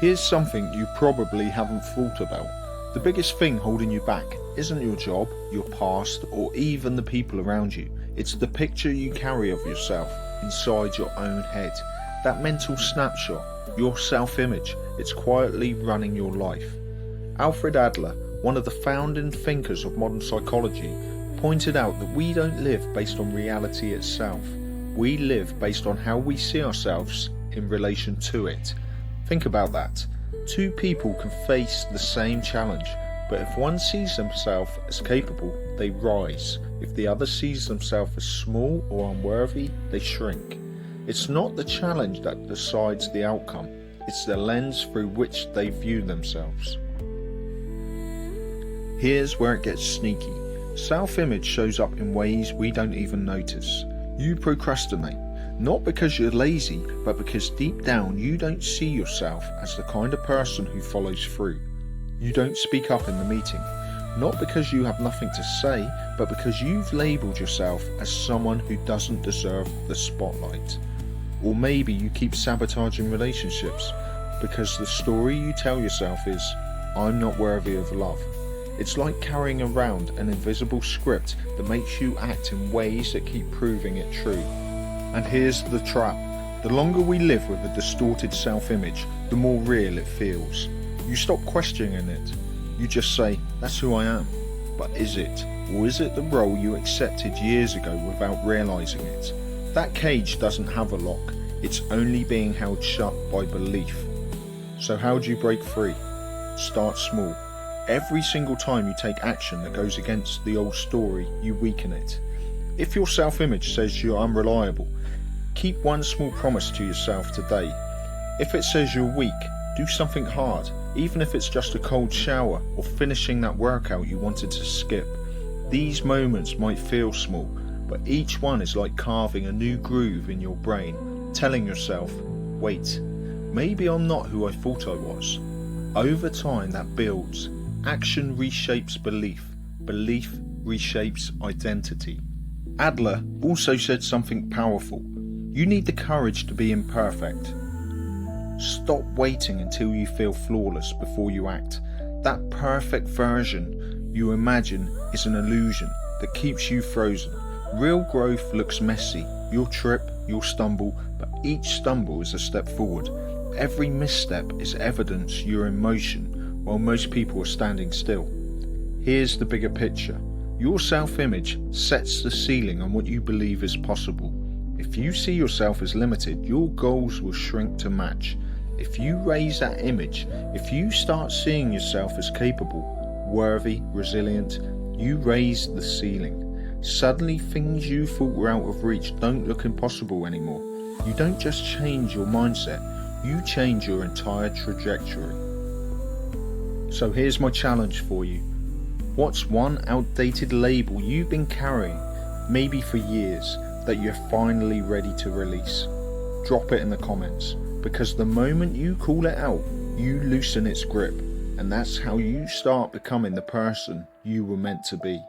Here's something you probably haven't thought about. The biggest thing holding you back isn't your job, your past, or even the people around you. It's the picture you carry of yourself inside your own head. That mental snapshot, your self-image, it's quietly running your life. Alfred Adler, one of the founding thinkers of modern psychology, pointed out that we don't live based on reality itself. We live based on how we see ourselves in relation to it. Think about that. Two people can face the same challenge, but if one sees themselves as capable, they rise. If the other sees themselves as small or unworthy, they shrink. It's not the challenge that decides the outcome, it's the lens through which they view themselves. Here's where it gets sneaky. Self-image shows up in ways we don't even notice. You procrastinate, not because you're lazy, but because deep down you don't see yourself as the kind of person who follows through. You don't speak up in the meeting, not because you have nothing to say, but because you've labelled yourself as someone who doesn't deserve the spotlight. Or maybe you keep sabotaging relationships because the story you tell yourself is, I'm not worthy of love. It's like carrying around an invisible script that makes you act in ways that keep proving it true. And here's the trap. The longer we live with a distorted self-image, the more real it feels. You stop questioning it. You just say, that's who I am. But is it? Or is it the role you accepted years ago without realising it? That cage doesn't have a lock. It's only being held shut by belief. So how do you break free? Start small. Every single time you take action that goes against the old story, you weaken it. If your self-image says you're unreliable, keep one small promise to yourself today. If it says you're weak, do something hard, even if it's just a cold shower or finishing that workout you wanted to skip. These moments might feel small, but each one is like carving a new groove in your brain, telling yourself, wait, maybe I'm not who I thought I was. Over time that builds. Action reshapes belief. Belief reshapes identity. Adler also said something powerful. You need the courage to be imperfect. Stop waiting until you feel flawless before you act. That perfect version you imagine is an illusion that keeps you frozen. Real growth looks messy. You'll trip, you'll stumble, but each stumble is a step forward. Every misstep is evidence you're in motion, while most people are standing still. Here's the bigger picture. Your self-image sets the ceiling on what you believe is possible. If you see yourself as limited, your goals will shrink to match. If you raise that image, if you start seeing yourself as capable, worthy, resilient, you raise the ceiling. Suddenly things you thought were out of reach don't look impossible anymore. You don't just change your mindset, you change your entire trajectory. So here's my challenge for you. What's one outdated label you've been carrying, maybe for years, that you're finally ready to release? Drop it in the comments, because the moment you call it out, you loosen its grip, and that's how you start becoming the person you were meant to be.